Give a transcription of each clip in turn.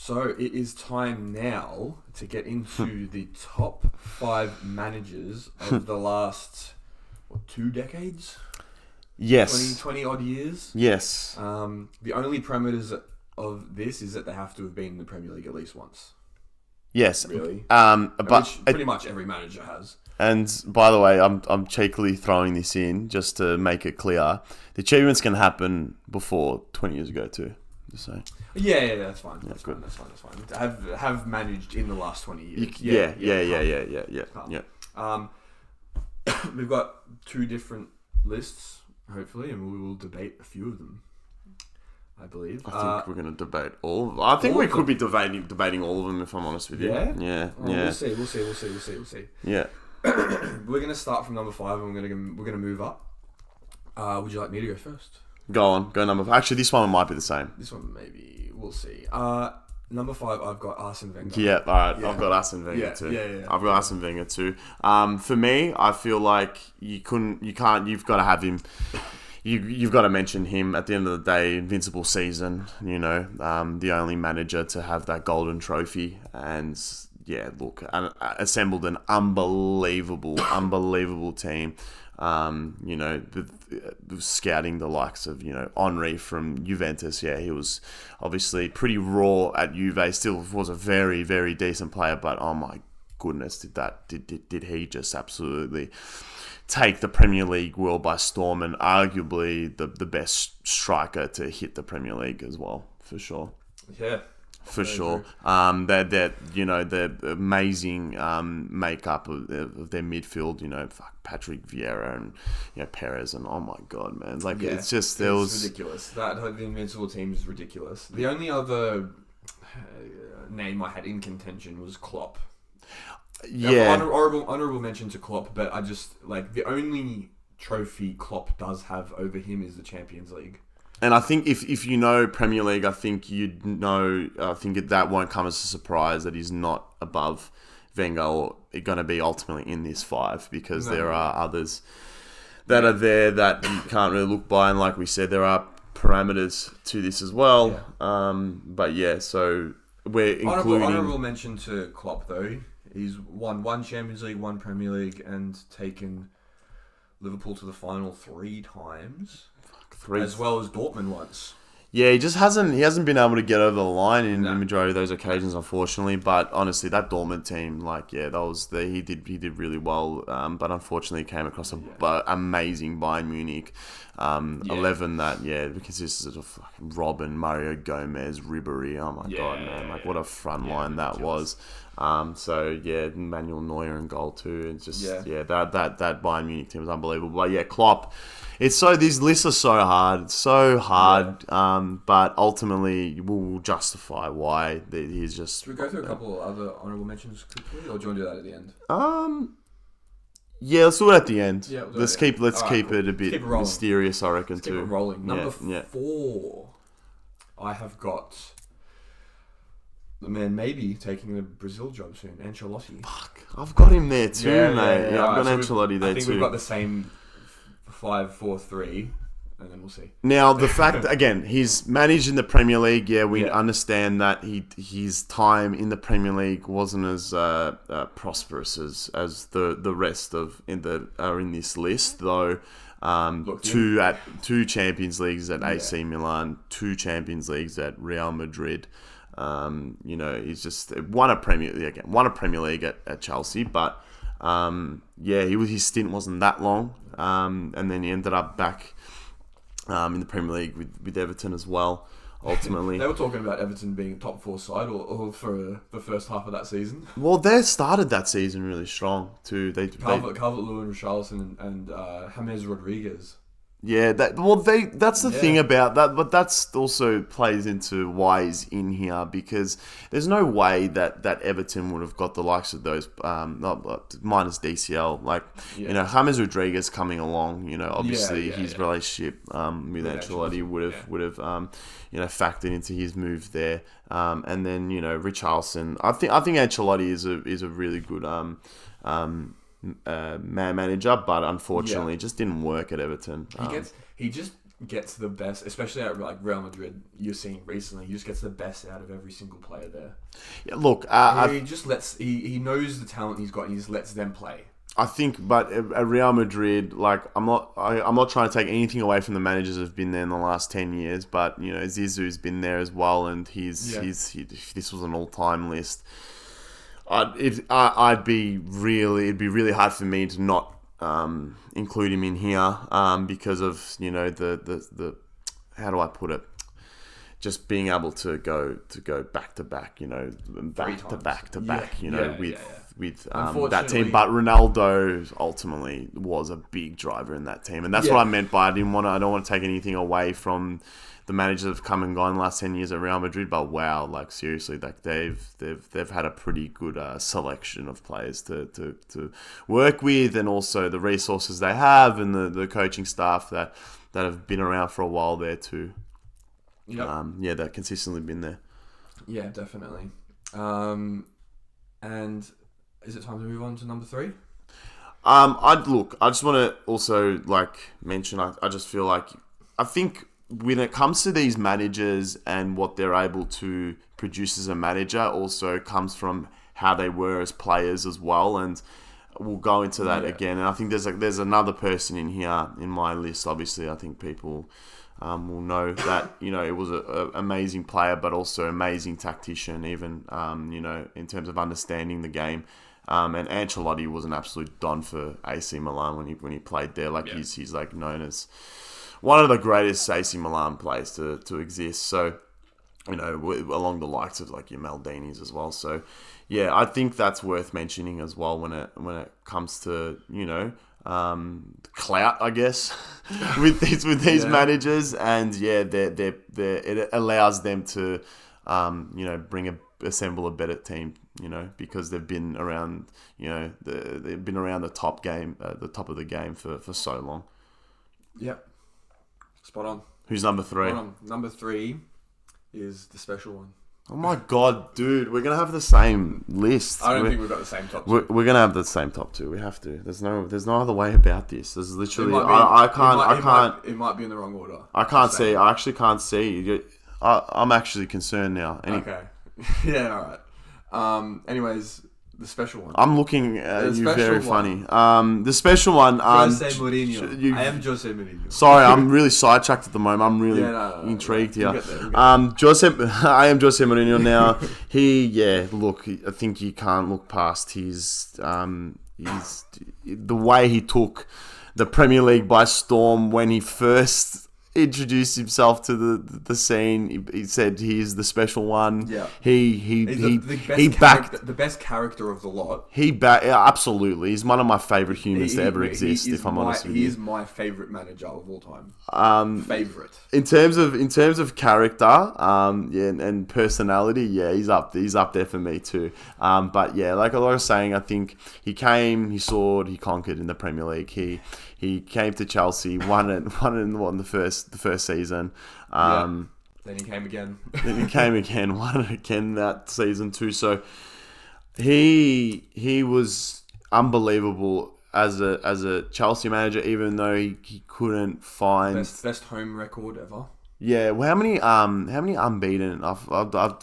So it is time now to get into the top 5 managers of the last 2 decades. Yes. 20 odd years. Yes. The only parameters of this is that they have to have been in the Premier League at least once. Yes. Really. But which pretty much every manager has. And by the way, I'm cheekily throwing this in just to make it clear. The achievements can happen before 20 years ago too. Just saying. Yeah, that's fine. Yeah, That's good. fine. Have managed in the last 20 years. Yeah. We've got 2 different lists, hopefully, and we will debate a few of them, I believe. I think we're going to debate all of them. I think we could be debating all of them, if I'm honest with you. Yeah? Yeah. We'll see. Yeah. We're going to start from number 5 and we're going to move up. Would you like me to go first? Go on. Go number 5. Actually, this one might be the same. This one maybe. We'll see. Number 5, I've got Arsene Wenger. Yeah, all right. Yeah. I've got Arsene Wenger too. Yeah. I've got Arsene Wenger too. For me, I feel like you've got to have him. You've got to mention him at the end of the day. Invincible season, the only manager to have that golden trophy, and yeah, look, assembled an unbelievable team. Scouting the likes of Henry from Juventus. Yeah, he was obviously pretty raw at Juve. Still was a very, very decent player, but oh my goodness, did he just absolutely take the Premier League world by storm, and arguably the best striker to hit the Premier League as well, for sure. Yeah. For sure. The amazing makeup of their midfield, Patrick Vieira and Perez, and oh my god, man. It's just, there was... ridiculous. The Invincible team is ridiculous. The only other name I had in contention was Klopp. Yeah. Honourable mention to Klopp, but I just, the only trophy Klopp does have over him is the Champions League. And I think if you know Premier League, I think that won't come as a surprise that he's not above Wenger or going to be ultimately in this 5, because there are others that are there that you can't really look by. And like we said, there are parameters to this as well. Yeah. So we're including... Honourable mention to Klopp, though. He's won 1 Champions League, 1 Premier League, and taken Liverpool to the final 3 times. 3. As well as Dortmund once. Yeah, he hasn't been able to get over the line in the majority of those occasions, unfortunately. But honestly, that Dortmund team, he did really well. But unfortunately, he came across an amazing Bayern Munich 11 that consisted of Robben, Mario Gomez, Ribéry. Oh my god, man! What a front line that was. Manuel Neuer in goal too. It's just that Bayern Munich team was unbelievable. But Klopp. These lists are so hard. It's so hard. But ultimately, we'll justify why he's just... Should we go through a couple of other honourable mentions quickly, or do you want to do that at the end? Yeah, let's do it at the end. Yeah, let's keep it a bit mysterious, I reckon, keep too. Keep it rolling. Number 4, I have got the man maybe taking the Brazil job soon, Ancelotti. Fuck, I've got him there too, mate. Yeah, I've got Ancelotti there too. I think we've got the same 5-4-3, and then we'll see. Now, the fact, again, he's managed in the Premier League. Yeah, we understand that his time in the Premier League wasn't as prosperous as the rest are in this list, though. 2 Champions Leagues at AC Milan, 2 Champions Leagues at Real Madrid. He's just won a Premier League at Chelsea, but his stint wasn't that long. And then he ended up back in the Premier League with Everton as well, ultimately. They were talking about Everton being a top 4 side or for the first half of that season. Well, they started that season really strong too. Calvert-Lewin, Richarlison, and James Rodriguez. Yeah, that's the thing about that, but that's also plays into why he's in here, because there's no way that Everton would have got the likes of those, minus DCL, James Rodriguez coming along, obviously his relationship with Ancelotti would have factored into his move there, and then Richarlison. I think Ancelotti is a really good manager, but unfortunately, it just didn't work at Everton. He just gets the best, especially at like Real Madrid. You're seeing recently, he just gets the best out of every single player there. Yeah, look, he just lets he knows the talent he's got, and he just lets them play. I think, but at Real Madrid, like I'm not trying to take anything away from the managers who've been there in the last 10 years, but you know Zizou's been there as well, and if this was an all-time list, it'd be really hard for me to not include him in here because of the how do I put it? Just being able to go back to back, back to back, with that team. But Ronaldo ultimately was a big driver in that team, and that's what I meant by I don't want to take anything away from the managers that have come and gone in the last 10 years at Real Madrid. But wow, like seriously, like they've had a pretty good selection of players to work with, and also the resources they have, and the coaching staff that have been around for a while there too. Yep. That consistently been there. Yeah, definitely. And is it time to move on to number 3? I just want to also mention. I just feel like I think when it comes to these managers and what they're able to produce as a manager, also comes from how they were as players as well, and we'll go into that again. And I think there's another person in here in my list. Obviously, I think people will know that it was an amazing player, but also amazing tactician, even in terms of understanding the game. And Ancelotti was an absolute don for AC Milan when he played there. He's known as one of the greatest AC Milan players to exist. So along the likes of your Maldinis as well. So yeah, I think that's worth mentioning as well when it comes to clout, I guess, with these managers, and it allows them to assemble a better team, because they've been around the top of the game for so long. Yep, spot on. Who's number 3? Number 3 is the special one. Oh my god, dude, we're gonna have the same list. I don't think we've got the same top 2. We're gonna have the same top 2. We have to. There's no other way about this. There's literally I can't. It might be in the wrong order. I can't see. I actually can't see. I'm actually concerned now. Okay. Yeah. All right. Anyways, the special one. I'm looking at you very funny. The special one. Jose Mourinho. I am Jose Mourinho. Sorry, I'm really sidetracked at the moment. I'm really intrigued here. I am Jose Mourinho now. I think you can't look past his the way he took the Premier League by storm when he first introduced himself to the scene. He said he's the special one. Yeah, he backed the best character of the lot. Absolutely. He's one of my favorite humans to ever exist. If I'm honest with you, he is my favorite manager of all time. Favorite in terms of character, and personality. Yeah, he's up there for me too. But yeah, like I was saying, I think he came, he soared, he conquered in the Premier League. He came to Chelsea, won in the first season. Then he came again. Won it again that season too. So he was unbelievable as a Chelsea manager, even though he couldn't find best home record ever. Yeah, well, how many unbeaten? It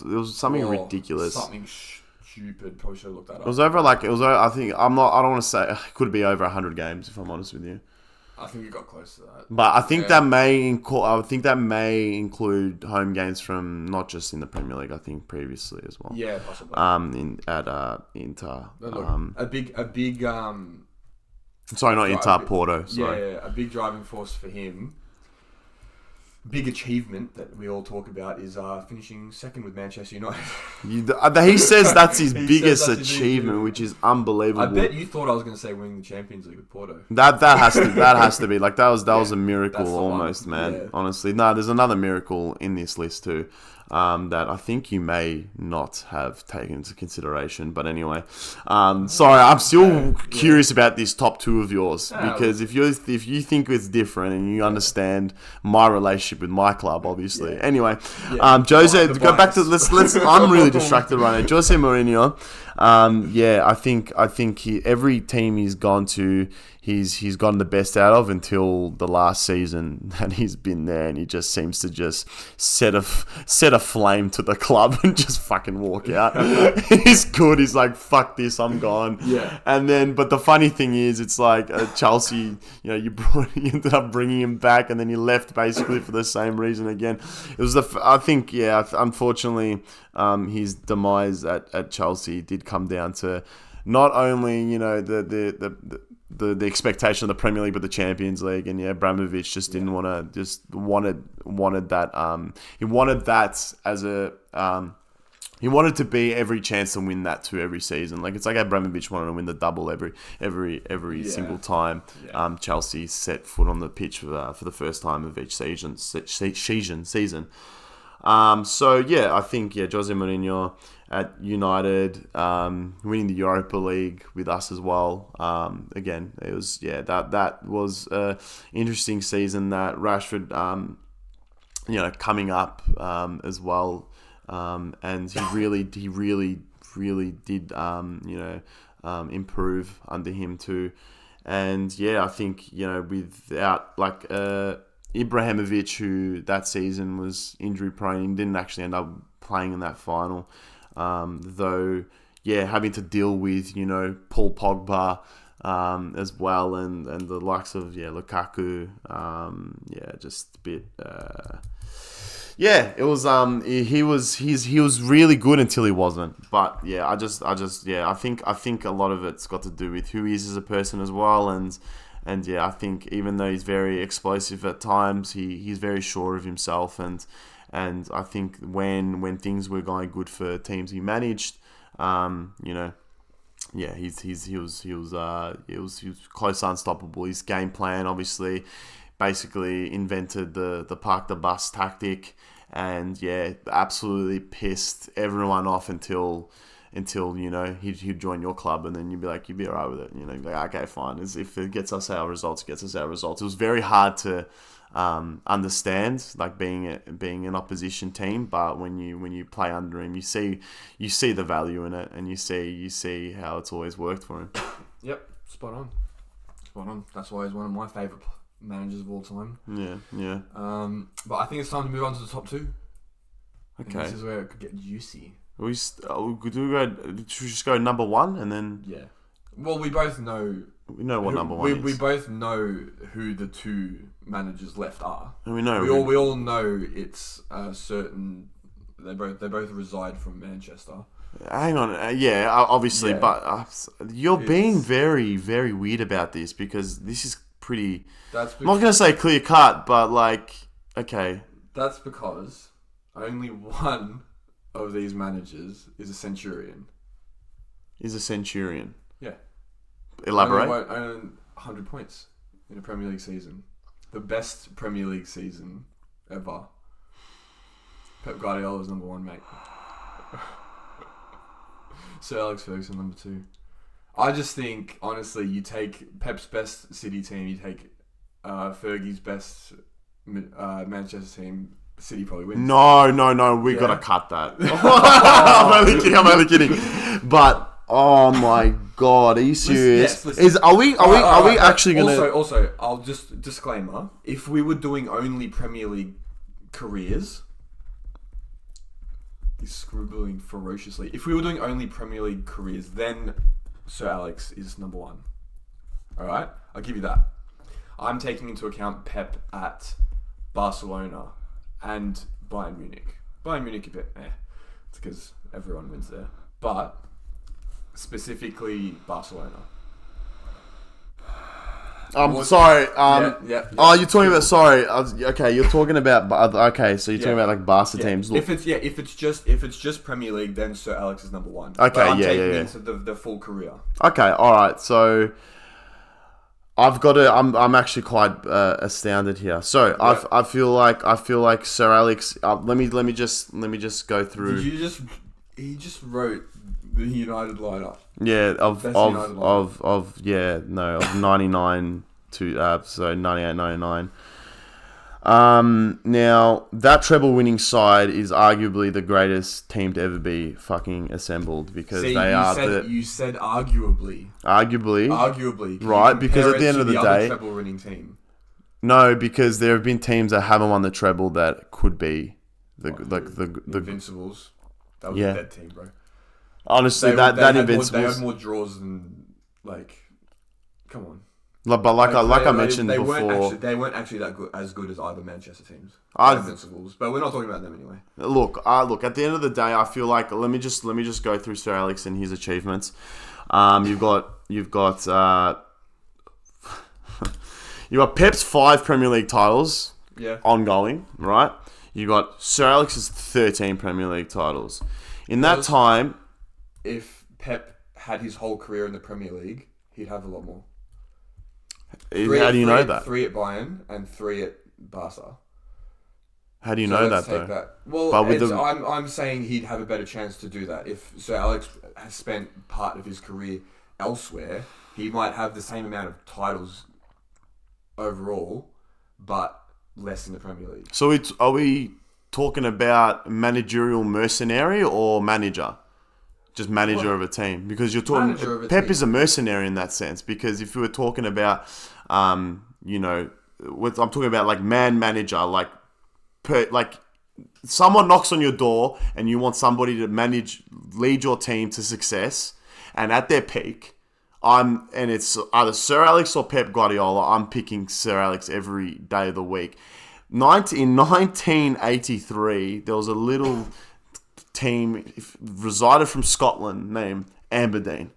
was something ridiculous. Something stupid. Probably should have looked that up. It was over. I think I don't want to say it could be over 100 games if I'm honest with you. I think you got close to that. But I think that may include home games from not just in the Premier League. I think previously as well. Yeah, possibly. Inter. A big. Sorry, not Inter. Porto. Sorry. Yeah, a big driving force for him. Big achievement that we all talk about is finishing second with Manchester United. He says that's his biggest achievement, which is unbelievable. I bet you thought I was going to say winning the Champions League with Porto. That has to be that was a miracle almost, man. Yeah. Honestly, no, there's another miracle in this list too. That I think you may not have taken into consideration. But anyway, sorry, I'm still curious about this top 2 of yours, because if you think it's different and you understand my relationship with my club, obviously. Yeah. Anyway, Jose, go back to let's. I'm really distracted right now. Jose Mourinho. I think every team he's gone to, he's gotten the best out of until the last season that he's been there, and he just seems to just set a flame to the club and just fucking walk out. He's good. He's like, fuck this, I'm gone. Yeah. And then, but the funny thing is, it's like Chelsea. You ended up bringing him back, and then he left basically for the same reason again. It was unfortunately, his demise at Chelsea did come down to not only the expectation of the Premier League, but the Champions League, and Abramovich just didn't wanted that. He wanted that as a. He wanted to be every chance to win that too every season. Like, it's like Abramovich wanted to win the double every single time Chelsea set foot on the pitch for the first time of each season. I think Jose Mourinho at United, winning the Europa League with us as well. Again, it was that was an interesting season. That Rashford, coming up as well. And he really did, improve under him too. And I think, without Ibrahimovic, who that season was injury prone, he didn't actually end up playing in that final. Though, having to deal with, Paul Pogba, as well, and the likes of, Lukaku, just a bit, it was he was really good until he wasn't. But I think a lot of it's got to do with who he is as a person as well, and I think even though he's very explosive at times, he's very sure of himself, and I think when things were going good for teams he managed, he was close to unstoppable. His game plan, obviously, basically invented the park the bus tactic, and absolutely pissed everyone off until he'd join your club, and then you'd be alright with it. You'd be like, okay, fine. If it gets us our results, it gets us our results. It was very hard to understand, like being an opposition team, but when you play under him, you see the value in it, and you see how it's always worked for him. Yep, spot on. That's why he's one of my favourite managers of all time. Yeah. But I think it's time to move on to the top two. Okay. And this is where it could get juicy. Should we just go number one and then? Yeah. Well, we both know. We know what number one is. We both know who the two managers left are. And we all know it's certain. They both reside from Manchester. Hang on, obviously, but you're being very, very weird about this, because this is pretty. I'm not gonna say clear cut, but okay. That's because only one of these managers is a Centurion. Yeah. Elaborate. Only 100 points in a Premier League season. The best Premier League season ever. Pep Guardiola was number one, mate. Sir Alex Ferguson, number two. I just think, honestly, you take Pep's best City team, you take Fergie's best Manchester team, City probably wins. No, we got to cut that. I'm only kidding. But, oh my God, are you serious? Listen. Are we actually going to... Also, I'll just, disclaimer, if we were doing only Premier League careers... He's scribbling ferociously. If we were doing only Premier League careers, then Sir Alex is number one. Alright? I'll give you that. I'm taking into account Pep at Barcelona and Bayern Munich. Bayern Munich a bit it's because everyone wins there. But specifically Barcelona. Sorry. Yeah. Oh, you're talking about. Sorry. Okay, you're talking about. Okay, so you're talking about like Barca teams. Look. If it's just Premier League, then Sir Alex is number one. Okay, but I'm taking yeah. into the full career. Okay, all right. So I've got to. I'm actually quite astounded here. So yeah. I feel like Sir Alex. Let me just go through. He just wrote the United lineup. Yeah, of 99 to 98, 99. Now, that treble-winning side is arguably the greatest team to ever be fucking assembled because You said arguably. Arguably. Right, because at the end of the day... treble-winning team. No, because there have been teams that haven't won the treble that could be the Invincibles. That was a dead team, bro. Honestly, Invincibles... They had more draws than, like... Come on. But I mentioned before... They weren't actually as good as either Manchester teams. Invincibles. But we're not talking about them anyway. Look, at the end of the day, I feel like... Let me just go through Sir Alex and his achievements. You've got Pep's 5 Premier League titles ongoing, right? You got Sir Alex's 13 Premier League titles. In that time... If Pep had his whole career in the Premier League, he'd have a lot more. How do you know that? 3 at Bayern and 3 at Barca. How do you know that, though? Well, I'm saying he'd have a better chance to do that. If Sir Alex has spent part of his career elsewhere, he might have the same amount of titles overall, but less in the Premier League. So are we talking about managerial mercenary or manager? Just manager of a team, because you're talking. Pep is a mercenary in that sense, because if we were talking about, I'm talking about like man manager, like someone knocks on your door and you want somebody to lead your team to success, and at their peak, and it's either Sir Alex or Pep Guardiola. I'm picking Sir Alex every day of the week. In 1983, there was a little team resided from Scotland named Aberdeen.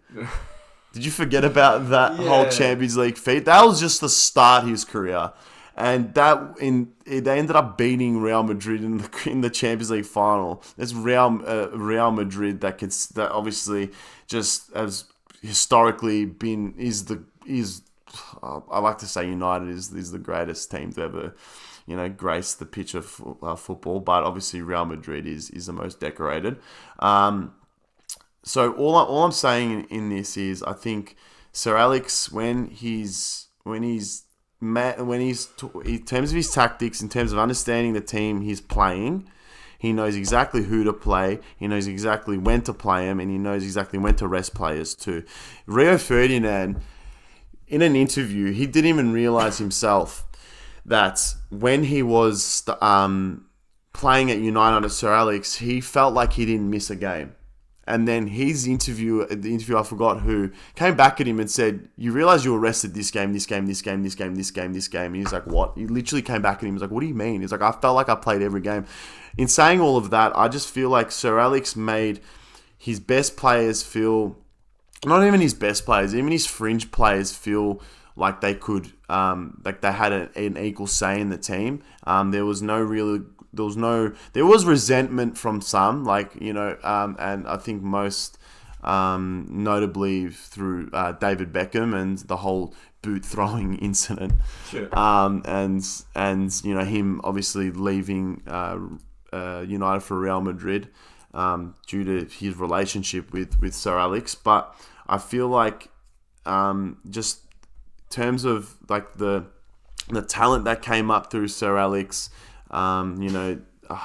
Did you forget about that whole Champions League feat? That was just the start of his career, and they ended up beating Real Madrid in the Champions League final. It's Real Madrid that obviously just as historically I like to say United is the greatest team to ever grace the pitch of football, but obviously Real Madrid is the most decorated. So all I'm saying in this is, I think Sir Alex, in terms of his tactics, in terms of understanding the team he's playing, he knows exactly who to play, he knows exactly when to play them, and he knows exactly when to rest players too. Rio Ferdinand, in an interview, he didn't even realize himself that when he was playing at United under Sir Alex, he felt like he didn't miss a game. And then the interview I forgot who, came back at him and said, "You realise you were rested this game, this game, this game, this game, this game, this game." And he's like, "What?" He literally came back at him. He's like, "What do you mean?" He's like, "I felt like I played every game." In saying all of that, I just feel like Sir Alex made his best players feel, not even his best players, even his fringe players feel like they could, like they had an equal say in the team. There was resentment from some, and I think most notably through David Beckham and the whole boot throwing incident. Sure. And him obviously leaving United for Real Madrid due to his relationship with Sir Alex. But I feel like just in terms of like the talent that came up through Sir Alex, I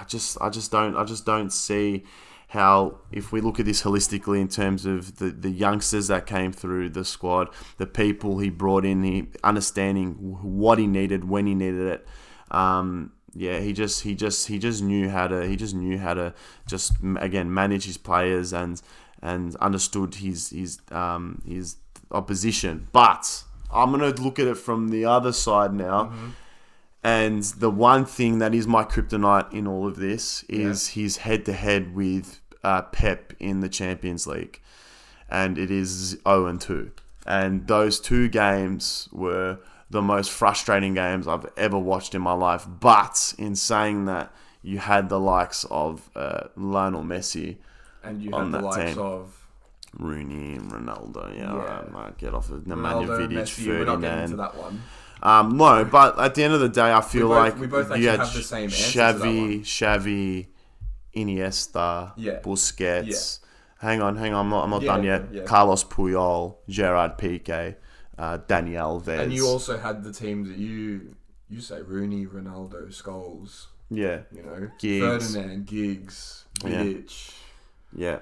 just don't see how, if we look at this holistically in terms of the youngsters that came through the squad, the people he brought in, understanding what he needed when he needed it. He just knew how to just again manage his players and understood his opposition. But I'm gonna look at it from the other side now. Mm-hmm. And the one thing that is my kryptonite in all of this is his head-to-head with Pep in the Champions League. And it is 0-2. And those 2 games were the most frustrating games I've ever watched in my life. But in saying that, you had the likes of Lionel Messi and you had the likes of Rooney and Ronaldo. Get off of Nemanja Vidic, Messi, Ferdinand. we're not getting into that one. No, but at the end of the day, I feel we both actually have the same answer to that one. Xavi, Iniesta, Busquets. Yeah. Hang on, I'm not done yet. Yeah. Carlos Puyol, Gerard Piqué, Dani Alves. And you also had the teams that you you say Rooney, Ronaldo, Scholes. Yeah. You know, Giggs. Ferdinand, Giggs, Vidic. Yeah.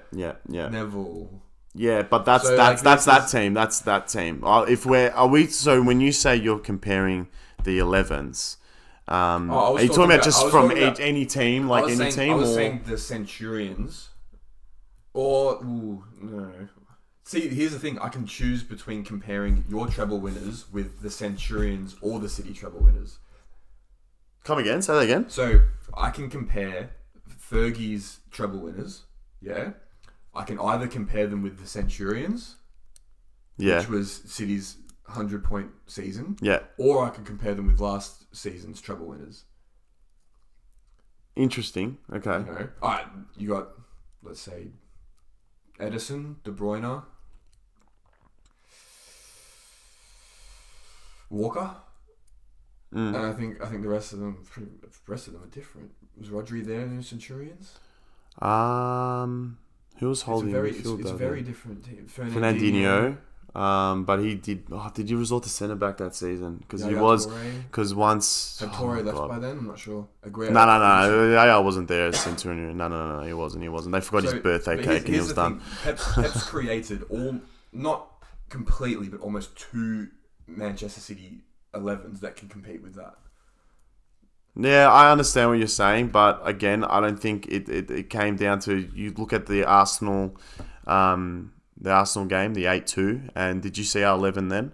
Neville. Yeah, but that's So, that team. That's that team. So when you say you're comparing the 11s, are you talking about just from any team, like any team? I was saying the Centurions. No. See, here's the thing. I can choose between comparing your treble winners with the Centurions or the City treble winners. Come again? Say that again. So I can compare Fergie's treble winners. Yeah. I can either compare them with the Centurions, which was City's 100-point season, or I can compare them with last season's treble winners. Interesting. Okay. You know, all right, you got, let's say, Edison, De Bruyne, Walker, and I think the rest of them are different. Was Rodri there in the Centurions? Who was holding midfield? It's a very different team. Fernandinho. But he did. Did you resort to centre back that season? Because once had Torre left by then. I'm not sure. Aguero. No. I wasn't there as Centurion. No. He wasn't. They forgot his birthday cake and he was done. Pep's created not completely, but almost 2 Manchester City 11s that can compete with that. Yeah, I understand what you're saying, but again, I don't think it came down to, you look at the Arsenal game, the 8-2, and did you see our 11 then?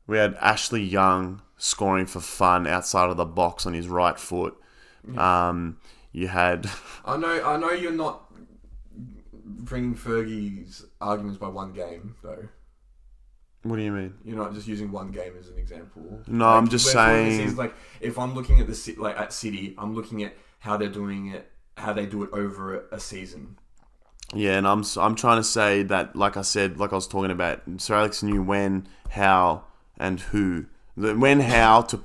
We had Ashley Young scoring for fun outside of the box on his right foot. Yeah. You had... I know you're not bringing Fergie's arguments by one game, though. What do you mean? You're not just using one game as an example. No, I'm just saying... If I'm looking at at City, I'm looking at how they're doing it, how they do it over a season. Yeah, and I'm trying to say that, like I said, like I was talking about, Sir Alex knew when, how, and who. When and how to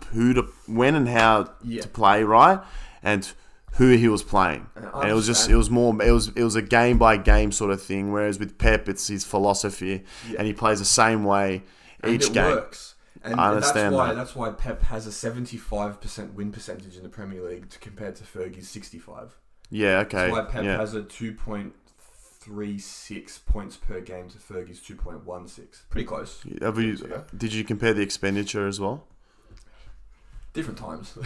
play, right? And who he was playing. And it was a game by game sort of thing. Whereas with Pep, it's his philosophy, and he plays the same way each game. Works. And I understand that's why Pep has a 75% win percentage in the Premier League compared to Fergie's 65. Yeah, okay. That's why Pep has a 2.36 points per game to Fergie's 2.16. Pretty close. Did you compare the expenditure as well? Different times.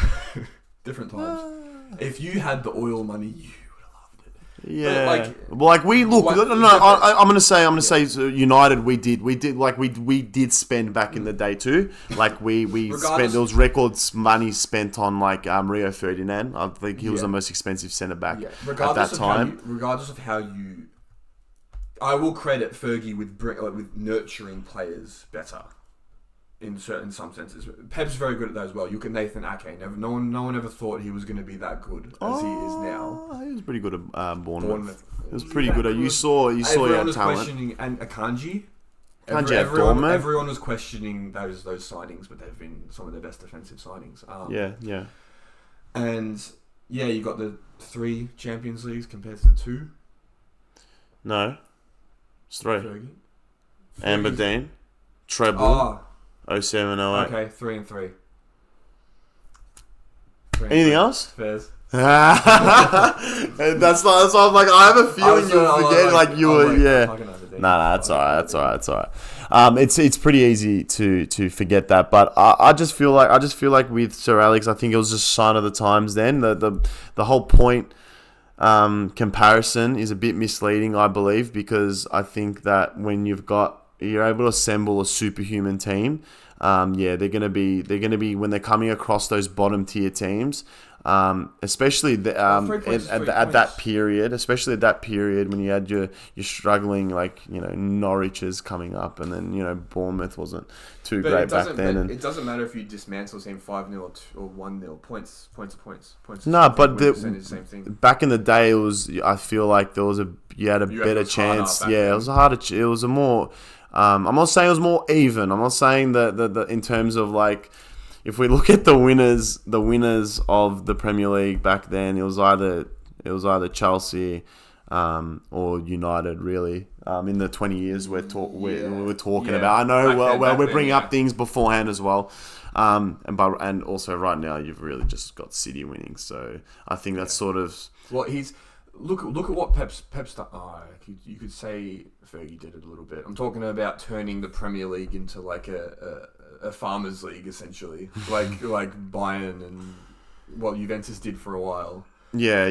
If you had the oil money, you would have loved it. Yeah. I'm gonna say United. We did spend back in the day too. Like we spent, there was records money spent on Rio Ferdinand. I think he was the most expensive centre back at that time. Regardless of how you, I will credit Fergie with nurturing players better. In some senses, Pep's very good at that as well. You can Nathan Ake. No one ever thought he was going to be that good as he is now. He was pretty good at Bournemouth. He was pretty good. You saw he had talent. Everyone was questioning Akanji. Everyone was questioning those signings, but they've been some of their best defensive signings. Yeah. And you got the 3 Champions Leagues compared to the 2. No, it's 3. Fergie. Aberdeen, treble. 07, 08. Okay, 3 and 3. Anything else? Fairs. That's why I'm like, I have a feeling you'll forget. That's alright. It's pretty easy to forget that, but I just feel like with Sir Alex, I think it was just a sign of the times. Then the whole point comparison is a bit misleading, I believe, because I think that when you're able to assemble a superhuman team. They're gonna be when they're coming across those bottom tier teams, especially at that period when you had your struggling Norwich's coming up, and then Bournemouth wasn't too great back then. And it doesn't matter if you dismantle the same 5-0 or 1-0 points. No, but the same thing. Back in the day, it was. I feel like you had a better chance. Yeah, it was harder. It was a more. I'm not saying it was more even. I'm not saying that in terms of if we look at the winners of the Premier League back then, it was either Chelsea, or United, really. In the 20 years we're talking Yeah. about. I know, Back we're then, bringing yeah. up things beforehand as well. And also right now you've really just got City winning. So I think that's sort of... Well, look at what Pep's done. You could say Fergie did it a little bit. I'm talking about turning the Premier League into like a farmers league, essentially, like Bayern and what Juventus did for a while. Yeah.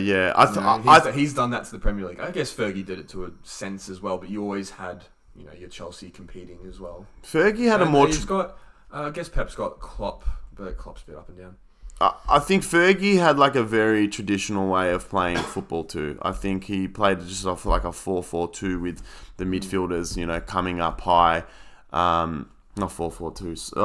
He's done that to the Premier League. I guess Fergie did it to a sense as well, but you always had your Chelsea competing as well. Fergie had I guess Pep's got Klopp, but Klopp's a bit up and down. I think Fergie had like a very traditional way of playing football too. I think he played just off like a 4-4-2 with the midfielders, coming up high. Not 4-4-2.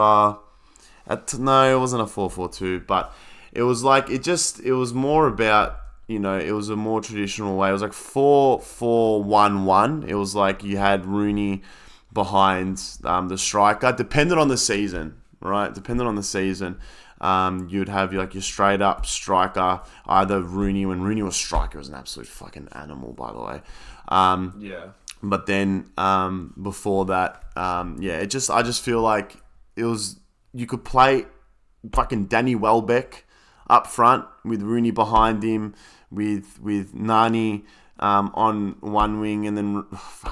No, it wasn't a 4-4-2, but it was like it was more about it was a more traditional way. It was like 4-4-1-1. It was like you had Rooney behind the striker, dependent on the season, right? Dependent on the season. You'd have like your straight up striker, either Rooney. When Rooney was striker, it was an absolute fucking animal, by the way. But then before that, I just feel like you could play fucking Danny Welbeck up front with Rooney behind him, with Nani on one wing, and then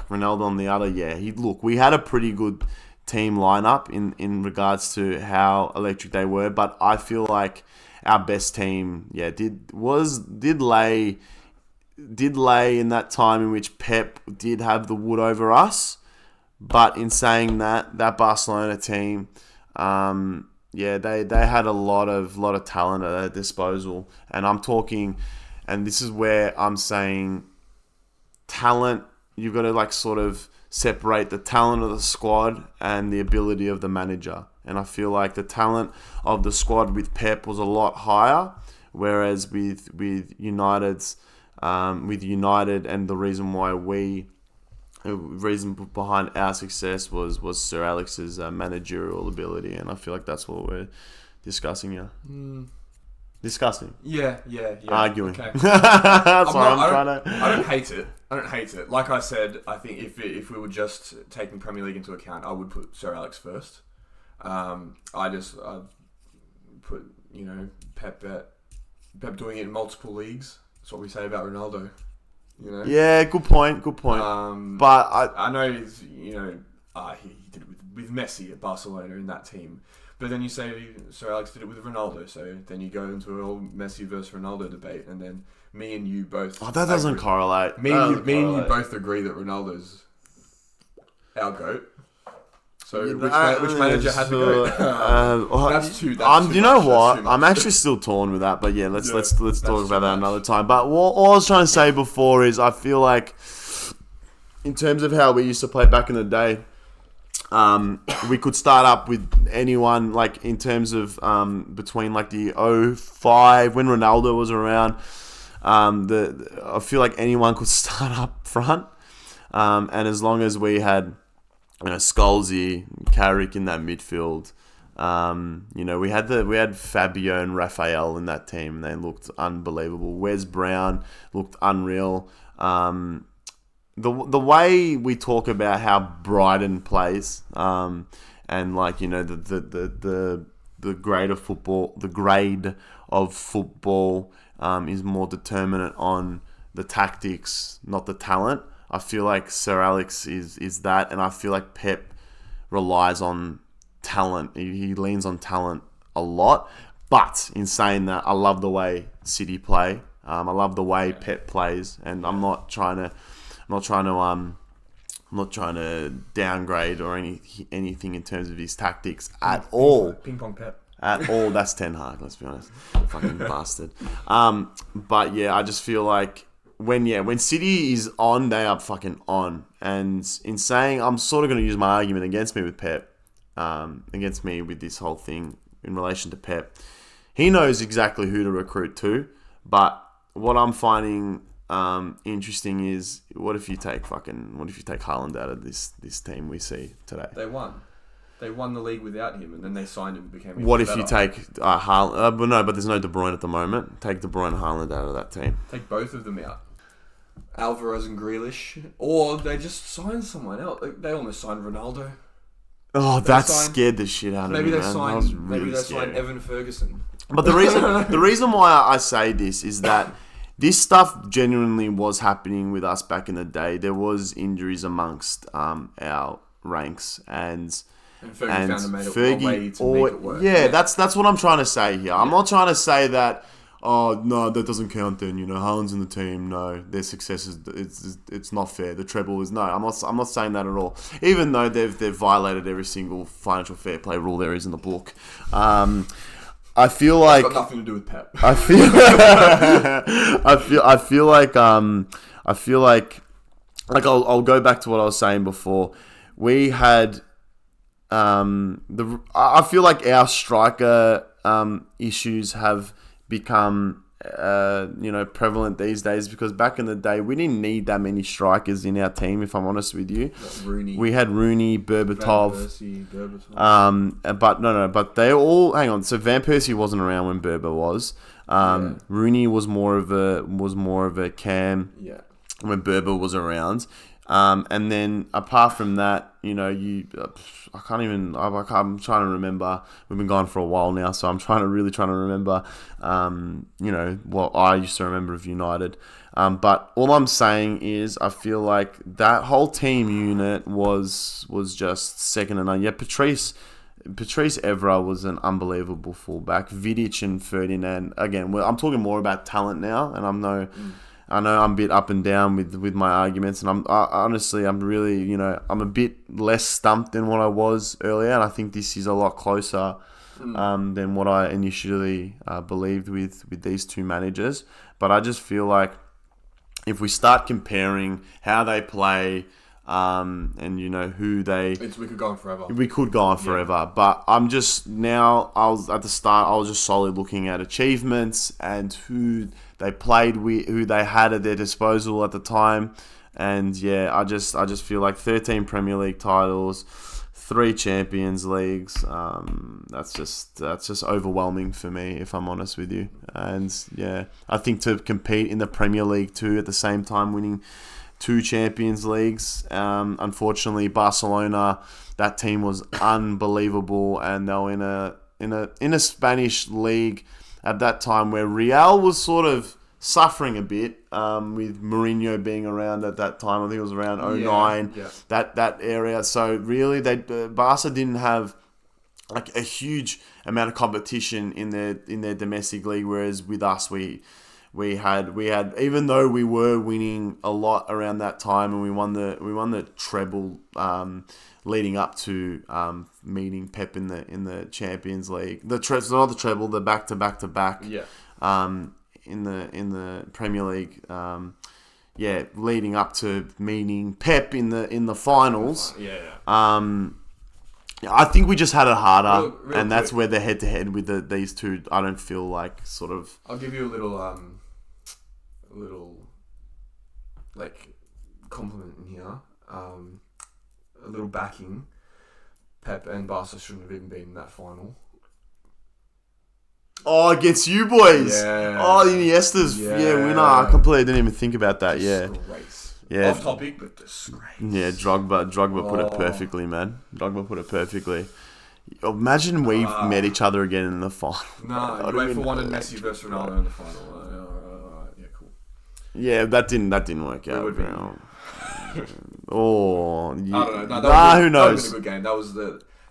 Ronaldo on the other. Yeah, we had a pretty good team lineup in regards to how electric they were, but I feel like our best team, did lay in that time in which Pep did have the wood over us. But in saying that Barcelona team, they had a lot of talent at their disposal, and I'm talking, and this is where I'm saying talent. You've got to like sort of separate the talent of the squad and the ability of the manager. And I feel like the talent of the squad with Pep was a lot higher, whereas with United, and the reason behind our success was Sir Alex's managerial ability, and I feel like that's what we're discussing here. Discussing. Yeah. Arguing. Okay. I don't hate it. Like I said, I think if we were just taking Premier League into account, I would put Sir Alex first. I've put Pep doing it in multiple leagues. That's what we say about Ronaldo. Yeah, good point. But I know he's he did it with Messi at Barcelona in that team. But then you say Sir Alex did it with Ronaldo, so then you go into an old Messi versus Ronaldo debate, and then me and you both... Oh, that doesn't correlate. Me and you both agree that Ronaldo's our GOAT. So which manager had the GOAT? That's too you know much. what? I'm actually still torn with that, but yeah, let's talk about that another time. But all I was trying to say before is I feel like in terms of how we used to play back in the day, we could start up with anyone, like in terms of between like the 05 when Ronaldo was around. I feel like anyone could start up front, and as long as we had Scholesy, Carrick in that midfield, we had Fabio and Raphael in that team, and they looked unbelievable. Wes Brown looked unreal. The way we talk about how Brighton plays, and like the grade of football, is more determinant on the tactics, not the talent. I feel like Sir Alex is that, and I feel like Pep relies on talent. He leans on talent a lot. But in saying that, I love the way City play. I love the way Pep plays, and I'm not trying to downgrade or anything in terms of his tactics at all. Ping pong Pep. At all. That's Ten Hag, let's be honest. Fucking bastard. But yeah, I just feel like when City is on, they are fucking on. And in saying, I'm sort of going to use my argument against me with Pep, against me with this whole thing in relation to Pep. He knows exactly who to recruit to, but what I'm finding interesting is what if you take Haaland out of this team we see today? They won the league without him, and then they signed him and became. What if you take Haaland? But there's no De Bruyne at the moment. Take De Bruyne and Haaland out of that team. Take both of them out. Alvarez and Grealish, or they just signed someone else. They almost signed Ronaldo. Oh, that scared the shit out of me, man. Maybe they signed Evan Ferguson. But the reason why I say this is that this stuff genuinely was happening with us back in the day. There was injuries amongst our ranks, and Fergie found a way to make it work. Yeah, that's what I'm trying to say here. I'm not trying to say that, oh, no, that doesn't count then. Haaland's in the team. No, their success it's not fair. The treble is no. I'm not saying that at all. Even though they've violated every single financial fair play rule there is in the book. I feel like it's got nothing to do with Pep. I feel like I'll go back to what I was saying before. We had I feel like our striker issues have become prevalent these days, because back in the day we didn't need that many strikers in our team, if I'm honest with you. Rooney. We had Rooney, Berbatov. Berbatov. But they all, hang on, so Van Persie wasn't around when Berba was. Rooney was more of a cam when Berba was around. And then apart from that, I'm trying to remember. We've been gone for a while now, so I'm really trying to remember, what I used to remember of United. But all I'm saying is I feel like that whole team unit was just second to none. Yeah, Patrice Evra was an unbelievable fullback. Vidic and Ferdinand, again, I'm talking more about talent now, and I know I'm a bit up and down with my arguments, and I'm really, I'm a bit less stumped than what I was earlier, and I think this is a lot closer than what I initially believed with these two managers. But I just feel like if we start comparing how they play, and who they... we could go on forever. We could go on forever, but I'm just now... I was just solely looking at achievements and who they played with, who they had at their disposal at the time, and I just feel like 13 Premier League titles, 3 Champions Leagues. That's just overwhelming for me, if I'm honest with you. And I think to compete in the Premier League too at the same time, winning 2 Champions Leagues. Unfortunately, Barcelona, that team was unbelievable, and they were in a Spanish league at that time where Real was sort of suffering a bit, with Mourinho being around at that time. I think it was around 2009, that area. So really, Barca didn't have like a huge amount of competition in their domestic league, whereas with us we had, even though we were winning a lot around that time, and we won the treble leading up to meeting Pep in the Champions League. Not the treble, the back to back. In the Premier League. Leading up to meeting Pep in the finals. I think we just had it harder, and that's where the head-to-head with these two, I don't feel like sort of... I'll give you a little compliment in here. A little backing. Pep and Barca shouldn't have even been in that final. Oh, against you boys. Yeah. Oh, Iniesta's winner. I completely didn't even think about that. Disgrace. Yeah. Off topic, but disgrace. Yeah, Drogba put it perfectly, man. Drogba put it perfectly. Imagine we met each other again in the final. No, you wait for one of Messi versus Ronaldo in the final. Yeah, cool. Yeah, that didn't work out. Would be. Oh, I don't know. Who knows? That would have been a good game.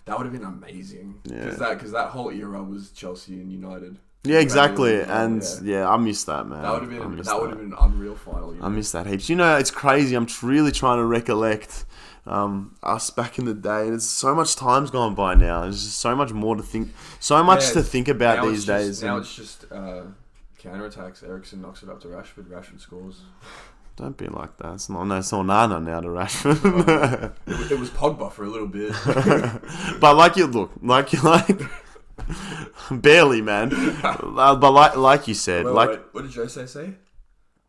That would have been amazing. Because that whole era was Chelsea and United. Yeah, exactly. And I miss that, man. That would have been an unreal final. I miss that heaps. It's crazy. I'm really trying to recollect us back in the day. And it's so much time's gone by now. There's just so much more to think. So much to think about these days. Now it's just counterattacks. Eriksen knocks it up to Rashford. Rashford scores. Don't be like that. It's not Nana now to Rashford. It was Pogba for a little bit. But barely, man. But like you said, wait, what did Jose say?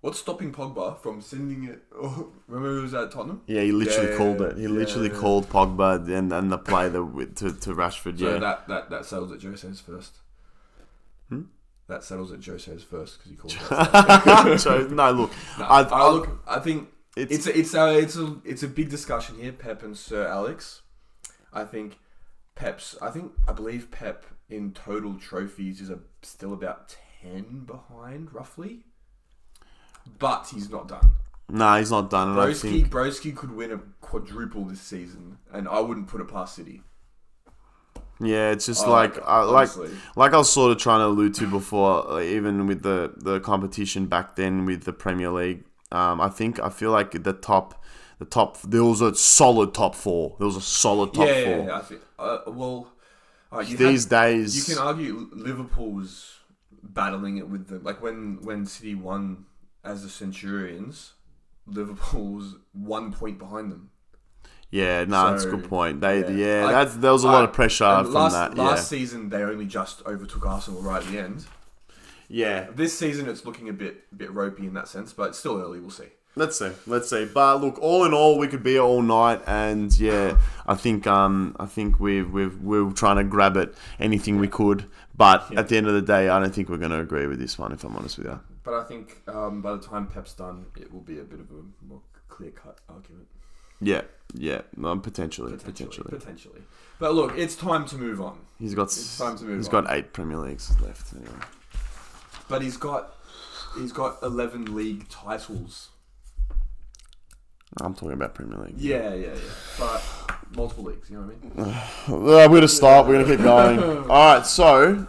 What's stopping Pogba from sending it? Oh, remember he was at Tottenham? Yeah, he literally called it. He literally called Pogba and the play to Rashford. So that settles it. Jose's first. that settles it. Jose's first because he called it. No, look. I think it's a big discussion here. Pep and Sir Alex. I believe Pep in total trophies is still about 10 behind, roughly. But he's not done. Nah, he's not done. Broski could win a quadruple this season, and I wouldn't put it past City. Yeah, it's just like I was sort of trying to allude to before, like, even with the competition back then with the Premier League. I feel like the top there was a solid top four. There was a solid top four. Yeah. I think these days you can argue Liverpool's battling it with them. Like when City won as the Centurions, Liverpool's 1 point behind them. Yeah, that's a good point. There was a lot of pressure from that. Last season, they only just overtook Arsenal right at the end. Yeah. This season, it's looking a bit ropey in that sense, but it's still early. We'll see. Let's see. But look, all in all, we could be here all night, and yeah, I think we're trying to grab at anything we could. But at the end of the day, I don't think we're going to agree with this one, if I'm honest with you. But I think by the time Pep's done, it will be a bit of a more clear-cut argument. Yeah, potentially. But look, it's time to move on. He's got 8 Premier Leagues left anyway. But he's got 11 league titles. I'm talking about Premier League. Yeah. But multiple leagues, you know what I mean? We're going to stop. We're going to keep going. All right, so